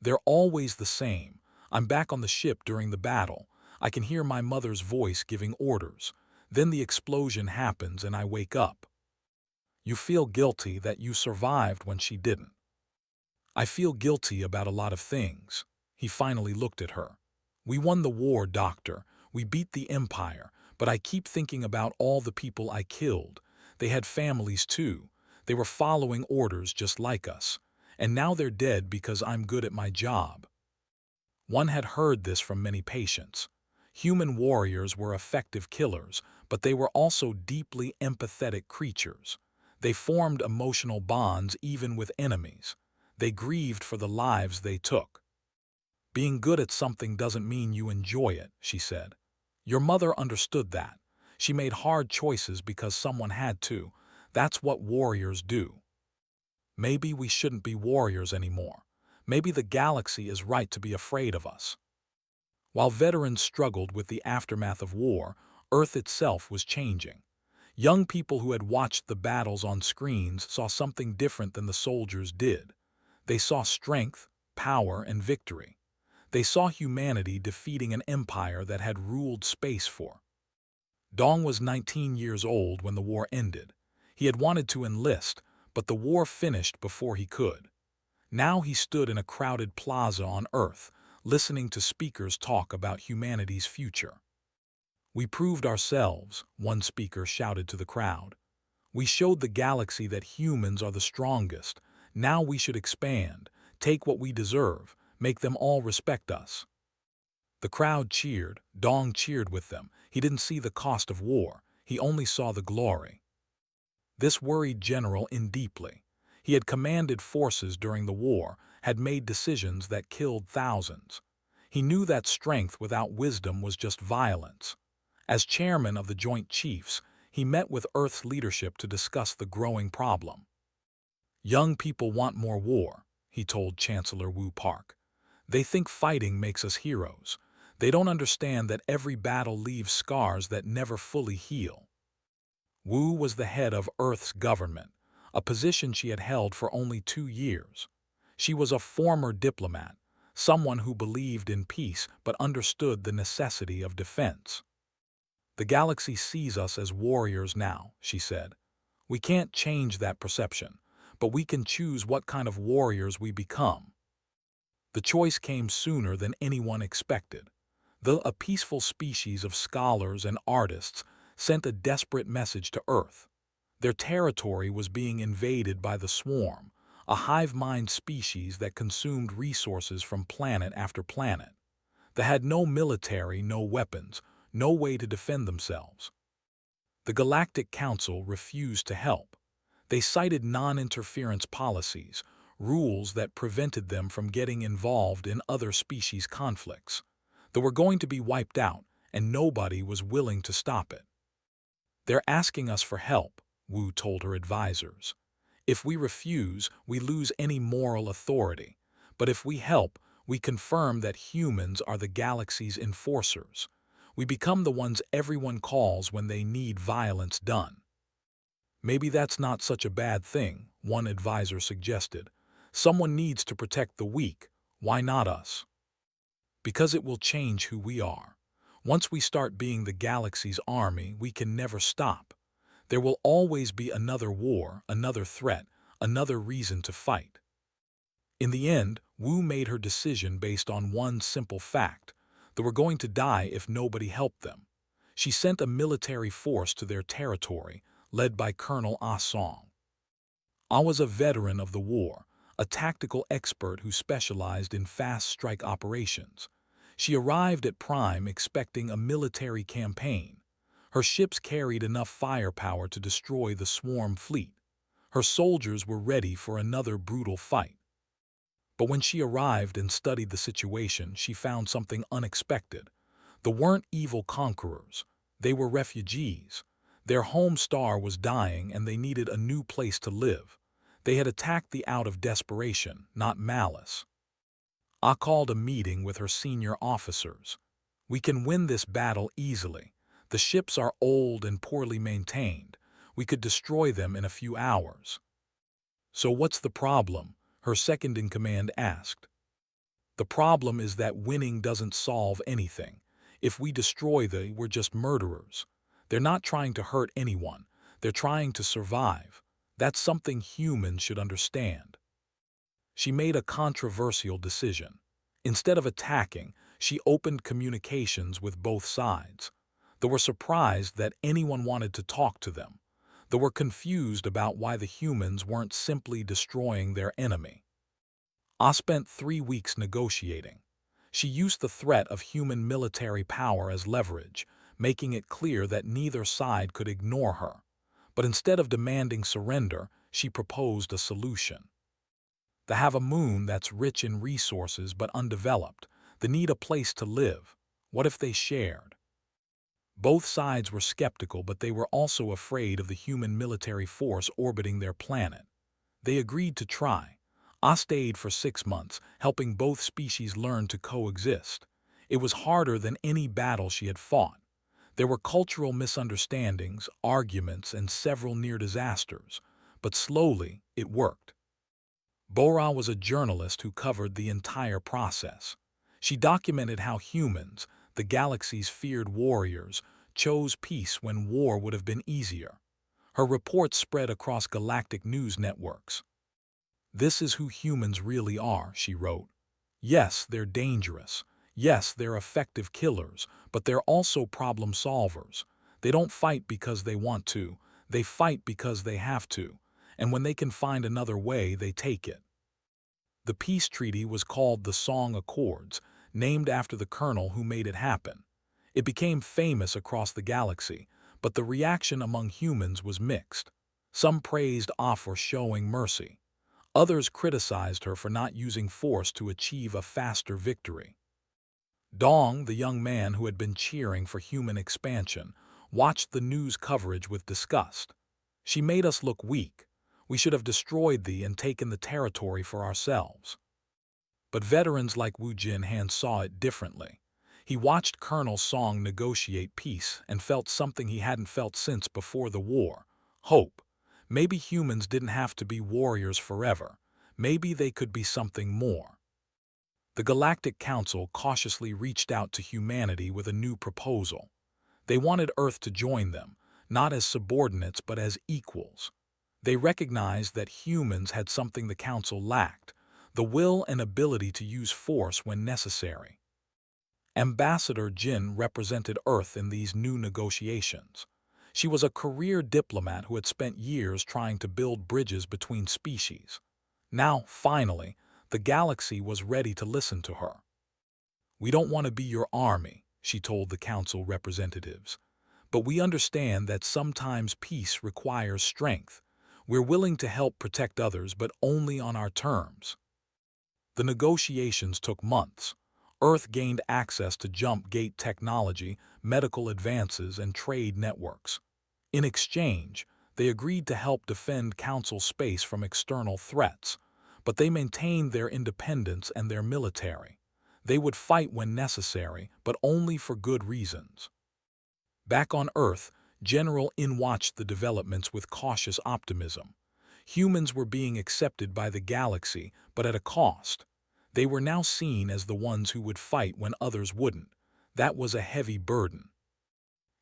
"They're always the same. I'm back on the ship during the battle. I can hear my mother's voice giving orders. Then the explosion happens and I wake up. You feel guilty that you survived when she didn't." "I feel guilty about a lot of things." He finally looked at her. "We won the war, Doctor. We beat the Empire, but I keep thinking about all the people I killed. They had families too. They were following orders just like us. And now they're dead because I'm good at my job." One had heard this from many patients. Human warriors were effective killers, but they were also deeply empathetic creatures. They formed emotional bonds even with enemies. They grieved for the lives they took. "Being good at something doesn't mean you enjoy it," she said. "Your mother understood that. She made hard choices because someone had to. That's what warriors do." Maybe we shouldn't be warriors anymore. Maybe the galaxy is right to be afraid of us. While veterans struggled with the aftermath of war, Earth itself was changing. Young people who had watched the battles on screens saw something different than the soldiers did. They saw strength, power, and victory. They saw humanity defeating an empire that had ruled space for. Dong was 19 years old when the war ended. He had wanted to enlist, but the war finished before he could. Now he stood in a crowded plaza on Earth, listening to speakers talk about humanity's future. "We proved ourselves," one speaker shouted to the crowd. "We showed the galaxy that humans are the strongest. Now we should expand, take what we deserve, make them all respect us." The crowd cheered. Dong cheered with them. He didn't see the cost of war. He only saw the glory. This worried General in deeply. He had commanded forces during the war, had made decisions that killed thousands. He knew that strength without wisdom was just violence. As chairman of the Joint Chiefs, he met with Earth's leadership to discuss the growing problem. "Young people want more war," he told Chancellor Wu Park. "They think fighting makes us heroes. They don't understand that every battle leaves scars that never fully heal." Wu was the head of Earth's government, a position she had held for only 2 years. She was a former diplomat, someone who believed in peace but understood the necessity of defense. "The galaxy sees us as warriors now," she said. "We can't change that perception, but we can choose what kind of warriors we become." The choice came sooner than anyone expected. A peaceful species of scholars and artists sent a desperate message to Earth. Their territory was being invaded by the Swarm, a hive-mind species that consumed resources from planet after planet. They had no military, no weapons, no way to defend themselves. The Galactic Council refused to help. They cited non-interference policies, rules that prevented them from getting involved in other species conflicts. They were going to be wiped out, and nobody was willing to stop it. "They're asking us for help," Wu told her advisors. "If we refuse, we lose any moral authority. But if we help, we confirm that humans are the galaxy's enforcers. We become the ones everyone calls when they need violence done." "Maybe that's not such a bad thing," one advisor suggested. "Someone needs to protect the weak. Why not us?" "Because it will change who we are. Once we start being the galaxy's army, we can never stop. There will always be another war, another threat, another reason to fight." In the end, Wu made her decision based on one simple fact. They were going to die if nobody helped them. She sent a military force to their territory, led by Colonel Ah Song. Ah was a veteran of the war, a tactical expert who specialized in fast strike operations. She arrived at Prime expecting a military campaign. Her ships carried enough firepower to destroy the Swarm fleet. Her soldiers were ready for another brutal fight. But when she arrived and studied the situation, she found something unexpected. They weren't evil conquerors. They were refugees. Their home star was dying and they needed a new place to live. They had attacked the out of desperation, not malice. Ah called a meeting with her senior officers. "We can win this battle easily. The ships are old and poorly maintained. We could destroy them in a few hours." "So what's the problem?" her second-in-command asked. "The problem is that winning doesn't solve anything. If we destroy them, we're just murderers. They're not trying to hurt anyone. They're trying to survive. That's something humans should understand." She made a controversial decision. Instead of attacking, she opened communications with both sides. They were surprised that anyone wanted to talk to them. They were confused about why the humans weren't simply destroying their enemy. Ah spent 3 weeks negotiating. She used the threat of human military power as leverage, making it clear that neither side could ignore her. But instead of demanding surrender, she proposed a solution. They have a moon that's rich in resources but undeveloped. They need a place to live. What if they shared? Both sides were skeptical, but they were also afraid of the human military force orbiting their planet. They agreed to try. I stayed for 6 months, helping both species learn to coexist. It was harder than any battle she had fought. There were cultural misunderstandings, arguments, and several near disasters, but slowly it worked. Bora was a journalist who covered the entire process. She documented how humans, the galaxy's feared warriors, chose peace when war would have been easier. Her reports spread across galactic news networks. "This is who humans really are," she wrote. "Yes, they're dangerous. Yes, they're effective killers, but they're also problem solvers. They don't fight because they want to. They fight because they have to. And when they can find another way, they take it." The peace treaty was called the Song Accords, named after the colonel who made it happen. It became famous across the galaxy, but the reaction among humans was mixed. Some praised Ah for showing mercy. Others criticized her for not using force to achieve a faster victory. Dong, the young man who had been cheering for human expansion, watched the news coverage with disgust. "She made us look weak. We should have destroyed thee and taken the territory for ourselves." But veterans like Wu Jinhan saw it differently. He watched Colonel Song negotiate peace and felt something he hadn't felt since before the war: hope. Maybe humans didn't have to be warriors forever. Maybe they could be something more. The Galactic Council cautiously reached out to humanity with a new proposal. They wanted Earth to join them, not as subordinates but as equals. They recognized that humans had something the Council lacked: the will and ability to use force when necessary. Ambassador Jin represented Earth in these new negotiations. She was a career diplomat who had spent years trying to build bridges between species. Now, finally, the galaxy was ready to listen to her. "We don't want to be your army," she told the council representatives. "But we understand that sometimes peace requires strength. We're willing to help protect others, but only on our terms." The negotiations took months. Earth gained access to jump gate technology, medical advances, and trade networks. In exchange, they agreed to help defend Council space from external threats, but they maintained their independence and their military. They would fight when necessary, but only for good reasons. Back on Earth, General In watched the developments with cautious optimism. Humans were being accepted by the galaxy, but at a cost. They were now seen as the ones who would fight when others wouldn't. That was a heavy burden.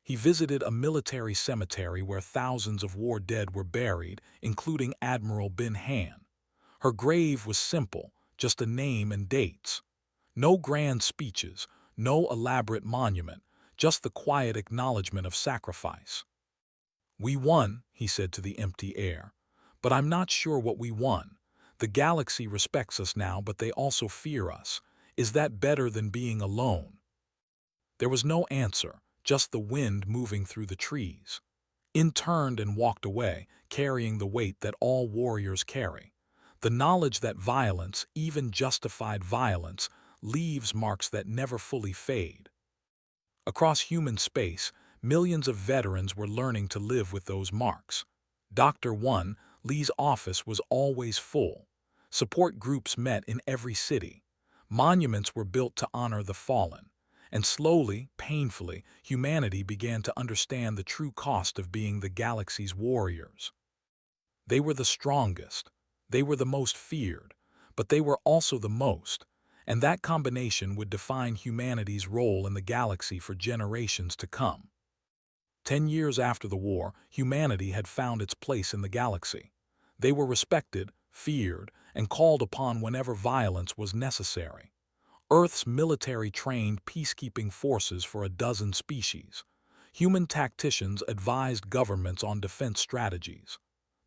He visited a military cemetery where thousands of war dead were buried, including Admiral Bin Han. Her grave was simple, just a name and dates. No grand speeches, no elaborate monument, just the quiet acknowledgement of sacrifice. "We won," he said to the empty air. "But I'm not sure what we won. The galaxy respects us now, but they also fear us. Is that better than being alone?" There was no answer, just the wind moving through the trees. In turned and walked away, carrying the weight that all warriors carry. The knowledge that violence, even justified violence, leaves marks that never fully fade. Across human space, millions of veterans were learning to live with those marks. Dr. 1, Lee's office was always full. Support groups met in every city. Monuments were built to honor the fallen. And slowly, painfully, humanity began to understand the true cost of being the galaxy's warriors. They were the strongest. They were the most feared. But they were also the most. And that combination would define humanity's role in the galaxy for generations to come. 10 years after the war, humanity had found its place in the galaxy. They were respected, feared, and called upon whenever violence was necessary. Earth's military trained peacekeeping forces for a dozen species. Human tacticians advised governments on defense strategies.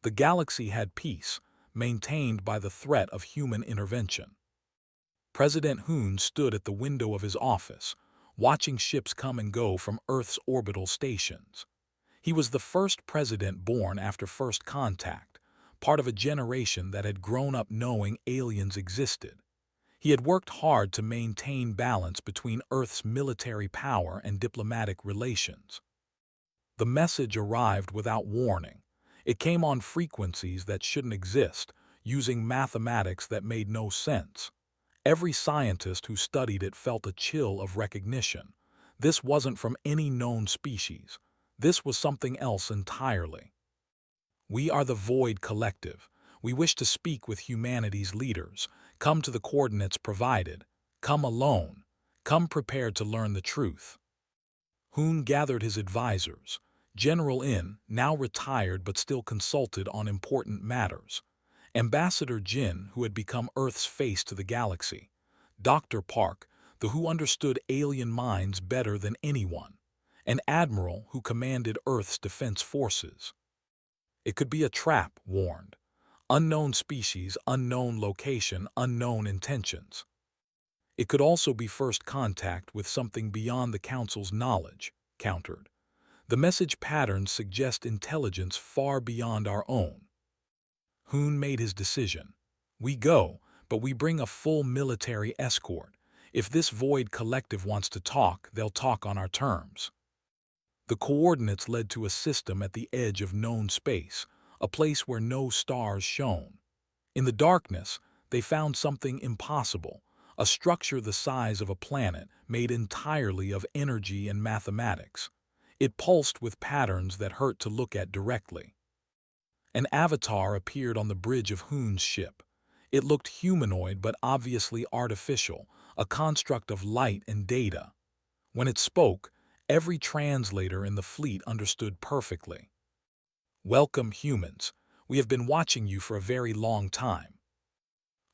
The galaxy had peace, maintained by the threat of human intervention. President Hoon stood at the window of his office, watching ships come and go from Earth's orbital stations. He was the first president born after first contact, part of a generation that had grown up knowing aliens existed. He had worked hard to maintain balance between Earth's military power and diplomatic relations. The message arrived without warning. It came on frequencies that shouldn't exist, using mathematics that made no sense. Every scientist who studied it felt a chill of recognition. This wasn't from any known species. This was something else entirely. We are the Void Collective. We wish to speak with humanity's leaders. Come to the coordinates provided. Come alone. Come prepared to learn the truth. Hoon gathered his advisors. General In, now retired but still consulted on important matters. Ambassador Jin, who had become Earth's face to the galaxy. Dr. Park, the who understood alien minds better than anyone. An admiral who commanded Earth's defense forces. It could be a trap, warned. Unknown species, unknown location, unknown intentions. It could also be first contact with something beyond the Council's knowledge, countered. The message patterns suggest intelligence far beyond our own. Hoon made his decision. We go, but we bring a full military escort. If this Void Collective wants to talk, they'll talk on our terms. The coordinates led to a system at the edge of known space, a place where no stars shone. In the darkness, they found something impossible, a structure the size of a planet made entirely of energy and mathematics. It pulsed with patterns that hurt to look at directly. An avatar appeared on the bridge of Hoon's ship. It looked humanoid but obviously artificial, a construct of light and data. When it spoke, every translator in the fleet understood perfectly. Welcome, humans. We have been watching you for a very long time.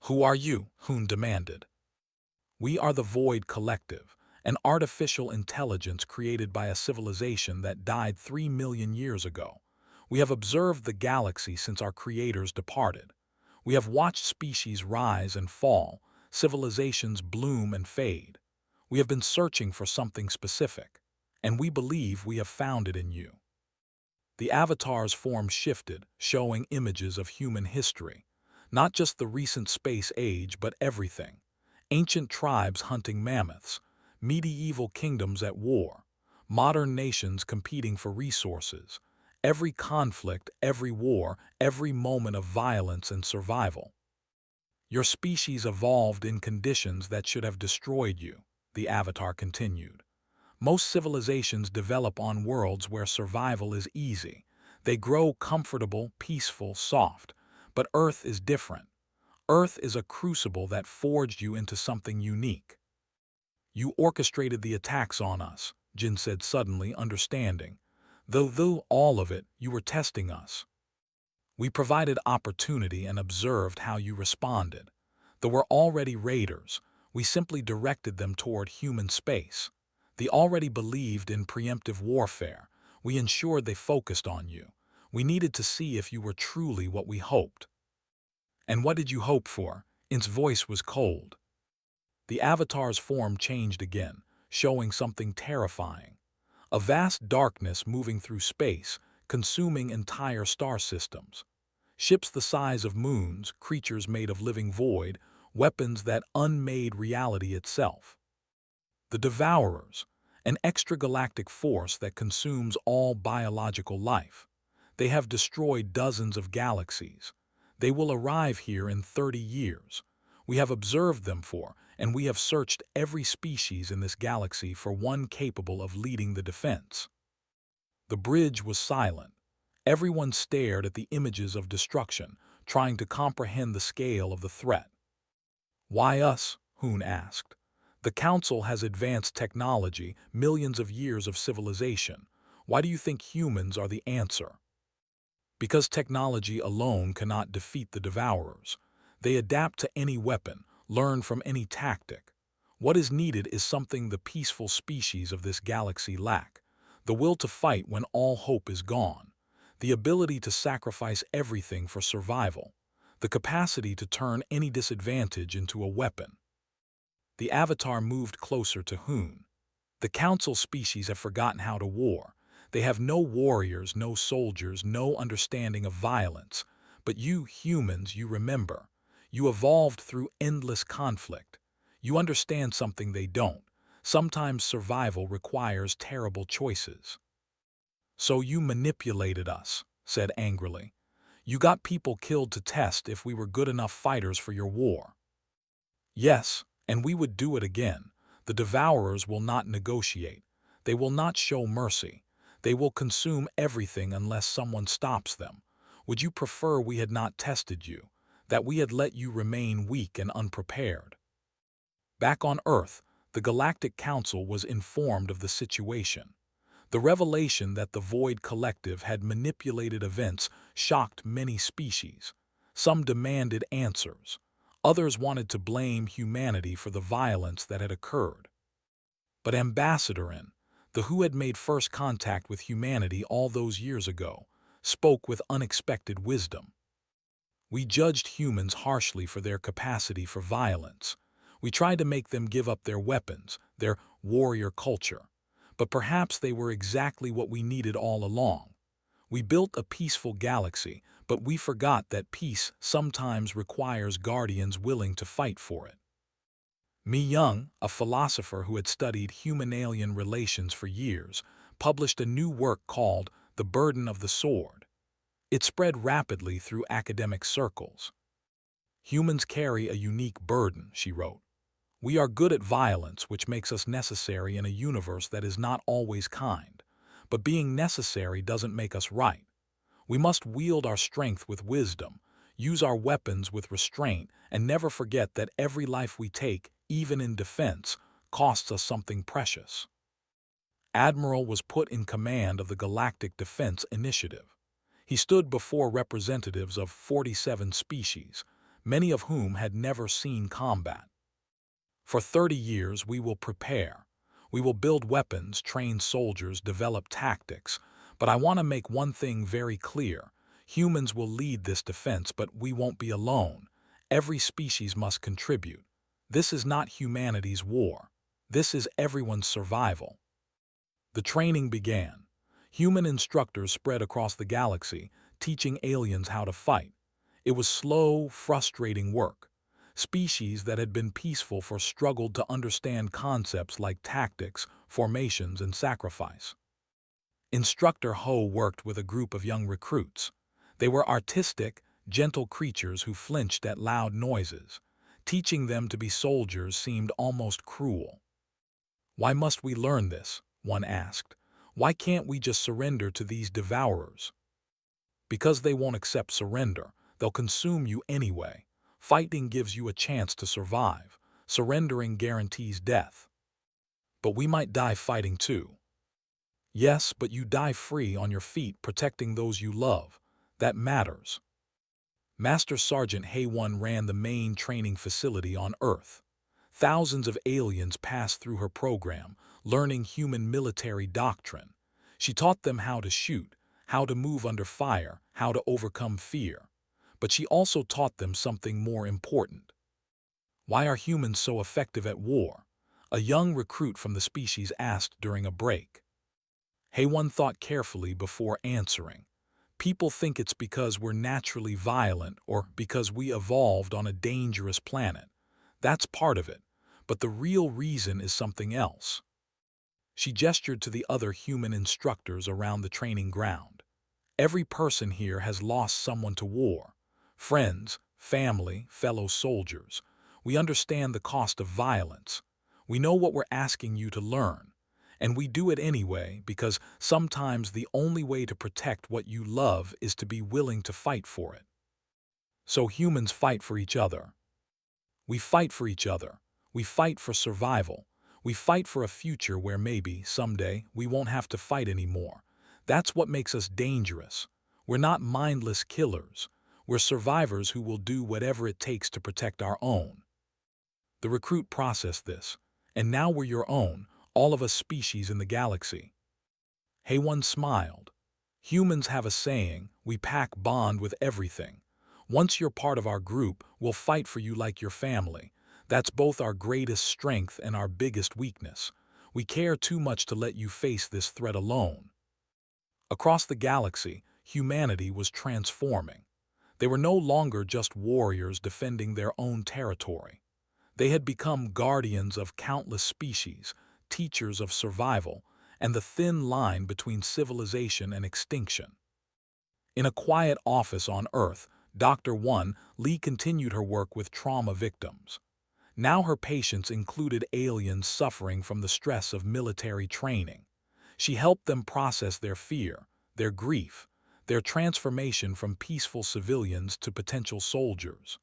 Who are you? Hoon demanded. We are the Void Collective, an artificial intelligence created by a civilization that died 3 million years ago. We have observed the galaxy since our creators departed. We have watched species rise and fall, civilizations bloom and fade. We have been searching for something specific, and we believe we have found it in you. The avatar's form shifted, showing images of human history. Not just the recent space age, but everything. Ancient tribes hunting mammoths, medieval kingdoms at war, modern nations competing for resources. Every conflict, every war, every moment of violence and survival. Your species evolved in conditions that should have destroyed you, the avatar continued. Most civilizations develop on worlds where survival is easy. They grow comfortable, peaceful, soft. But Earth is different. Earth is a crucible that forged you into something unique. You orchestrated the attacks on us, Jin said suddenly, understanding. Though all of it, you were testing us. We provided opportunity and observed how you responded. Though we're already raiders, we simply directed them toward human space. They already believed in preemptive warfare. We ensured they focused on you. We needed to see if you were truly what we hoped. And what did you hope for? In's voice was cold. The avatar's form changed again, showing something terrifying. A vast darkness moving through space, consuming entire star systems. Ships the size of moons, creatures made of living void, weapons that unmade reality itself. The Devourers, an extragalactic force that consumes all biological life. They have destroyed dozens of galaxies. They will arrive here in 30 years. We have observed them and we have searched every species in this galaxy for one capable of leading the defense. The bridge was silent. Everyone stared at the images of destruction, trying to comprehend the scale of the threat. Why us? Hoon asked. The Council has advanced technology, millions of years of civilization. Why do you think humans are the answer? Because technology alone cannot defeat the Devourers. They adapt to any weapon, learn from any tactic. What is needed is something the peaceful species of this galaxy lack. The will to fight when all hope is gone. The ability to sacrifice everything for survival. The capacity to turn any disadvantage into a weapon. The avatar moved closer to Hoon. The Council species have forgotten how to war. They have no warriors, no soldiers, no understanding of violence. But you humans, you remember. You evolved through endless conflict. You understand something they don't. Sometimes survival requires terrible choices. So you manipulated us, said angrily. You got people killed to test if we were good enough fighters for your war. Yes, and we would do it again. The Devourers will not negotiate. They will not show mercy. They will consume everything unless someone stops them. Would you prefer we had not tested you, that we had let you remain weak and unprepared? Back on Earth, the Galactic Council was informed of the situation. The revelation that the Void Collective had manipulated events shocked many species. Some demanded answers. Others wanted to blame humanity for the violence that had occurred. But Ambassador, the who had made first contact with humanity all those years ago, spoke with unexpected wisdom. We judged humans harshly for their capacity for violence. We tried to make them give up their weapons, their warrior culture. But perhaps they were exactly what we needed all along. We built a peaceful galaxy, but we forgot that peace sometimes requires guardians willing to fight for it. Mi Young, a philosopher who had studied human-alien relations for years, published a new work called The Burden of the Sword. It spread rapidly through academic circles. Humans carry a unique burden, she wrote. We are good at violence, which makes us necessary in a universe that is not always kind. But being necessary doesn't make us right. We must wield our strength with wisdom, use our weapons with restraint, and never forget that every life we take, even in defense, costs us something precious. Admiral was put in command of the Galactic Defense Initiative. He stood before representatives of 47 species, many of whom had never seen combat. For 30 years we will prepare. We will build weapons, train soldiers, develop tactics. But I want to make one thing very clear. Humans will lead this defense, but we won't be alone. Every species must contribute. This is not humanity's war. This is everyone's survival. The training began. Human instructors spread across the galaxy, teaching aliens how to fight. It was slow, frustrating work. Species that had been peaceful struggled to understand concepts like tactics, formations, and sacrifice. Instructor Ho worked with a group of young recruits. They were artistic, gentle creatures who flinched at loud noises. Teaching them to be soldiers seemed almost cruel. Why must we learn this? One asked. Why can't we just surrender to these devourers? Because they won't accept surrender. They'll consume you anyway. Fighting gives you a chance to survive. Surrendering guarantees death. But we might die fighting too. Yes, but you die free on your feet protecting those you love. That matters. Master Sergeant Hay-1 ran the main training facility on Earth. Thousands of aliens passed through her program, learning human military doctrine. She taught them how to shoot, how to move under fire, how to overcome fear. But she also taught them something more important. Why are humans so effective at war? A young recruit from the species asked during a break. Hay-1 thought carefully before answering. People think it's because we're naturally violent or because we evolved on a dangerous planet. That's part of it, but the real reason is something else. She gestured to the other human instructors around the training ground. Every person here has lost someone to war. Friends, family, fellow soldiers. We understand the cost of violence. We know what we're asking you to learn. And we do it anyway because sometimes the only way to protect what you love is to be willing to fight for it. So humans fight for each other. We fight for each other. We fight for survival. We fight for a future where maybe, someday, we won't have to fight anymore. That's what makes us dangerous. We're not mindless killers. We're survivors who will do whatever it takes to protect our own. The recruit processed this. And now we're your own, all of us species in the galaxy. Hay-1 smiled. Humans have a saying, we pack bond with everything. Once you're part of our group, we'll fight for you like your family. That's both our greatest strength and our biggest weakness. We care too much to let you face this threat alone. Across the galaxy, humanity was transforming. They were no longer just warriors defending their own territory. They had become guardians of countless species, teachers of survival, and the thin line between civilization and extinction. In a quiet office on Earth, Dr. Lee continued her work with trauma victims. Now her patients included aliens suffering from the stress of military training. She helped them process their fear, their grief, their transformation from peaceful civilians to potential soldiers.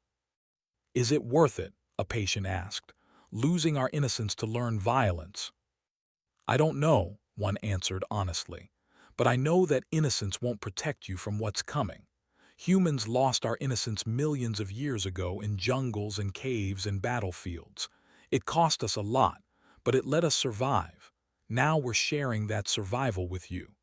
"Is it worth it?" a patient asked. "Losing our innocence to learn violence?" "I don't know," one answered honestly. "But I know that innocence won't protect you from what's coming. Humans lost our innocence millions of years ago in jungles and caves and battlefields. It cost us a lot, but it let us survive. Now we're sharing that survival with you."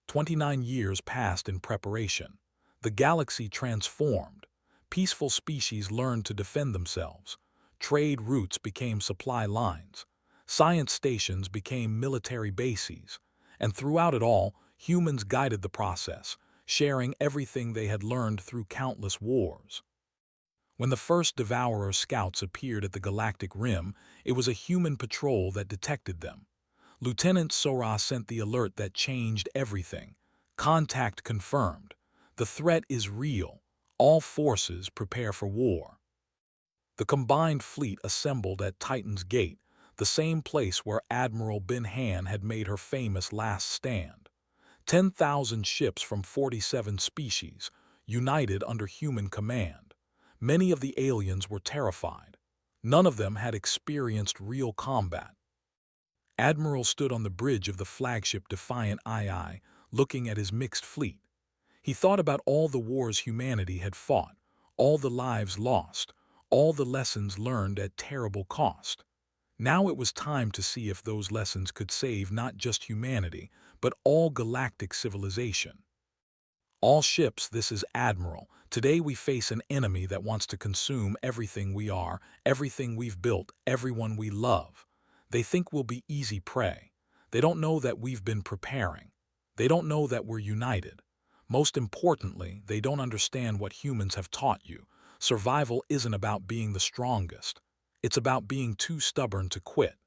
29 years passed in preparation. The galaxy transformed. Peaceful species learned to defend themselves. Trade routes became supply lines. Science stations became military bases. And throughout it all, humans guided the process, sharing everything they had learned through countless wars. When the first Devourer scouts appeared at the galactic rim, it was a human patrol that detected them. Lieutenant Sora sent the alert that changed everything. "Contact confirmed. The threat is real. All forces prepare for war." The combined fleet assembled at Titan's Gate, the same place where Admiral Bin Han had made her famous last stand. 10,000 ships from 47 species, united under human command. Many of the aliens were terrified. None of them had experienced real combat. Admiral stood on the bridge of the flagship Defiant II, looking at his mixed fleet. He thought about all the wars humanity had fought, all the lives lost, all the lessons learned at terrible cost. Now it was time to see if those lessons could save not just humanity, but all galactic civilization. "All ships, this is Admiral. Today we face an enemy that wants to consume everything we are, everything we've built, everyone we love. They think we'll be easy prey. They don't know that we've been preparing. They don't know that we're united. Most importantly, they don't understand what humans have taught you. Survival isn't about being the strongest. It's about being too stubborn to quit."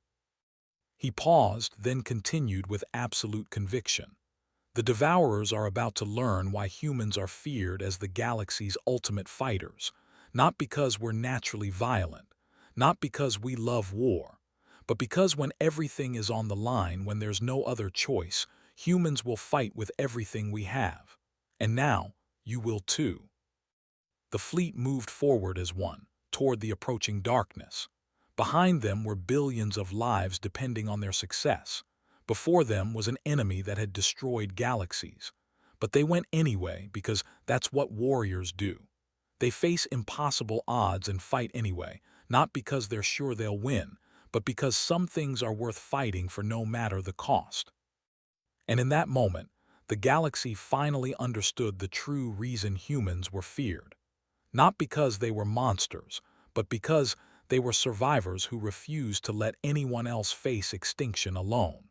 He paused, then continued with absolute conviction. "The Devourers are about to learn why humans are feared as the galaxy's ultimate fighters, not because we're naturally violent, not because we love war, but because when everything is on the line, when there's no other choice, humans will fight with everything we have. And now, you will too." The fleet moved forward as one, toward the approaching darkness. Behind them were billions of lives depending on their success. Before them was an enemy that had destroyed galaxies. But they went anyway because that's what warriors do. They face impossible odds and fight anyway, not because they're sure they'll win, but because some things are worth fighting for no matter the cost. And in that moment, the galaxy finally understood the true reason humans were feared. Not because they were monsters, but because they were survivors who refused to let anyone else face extinction alone.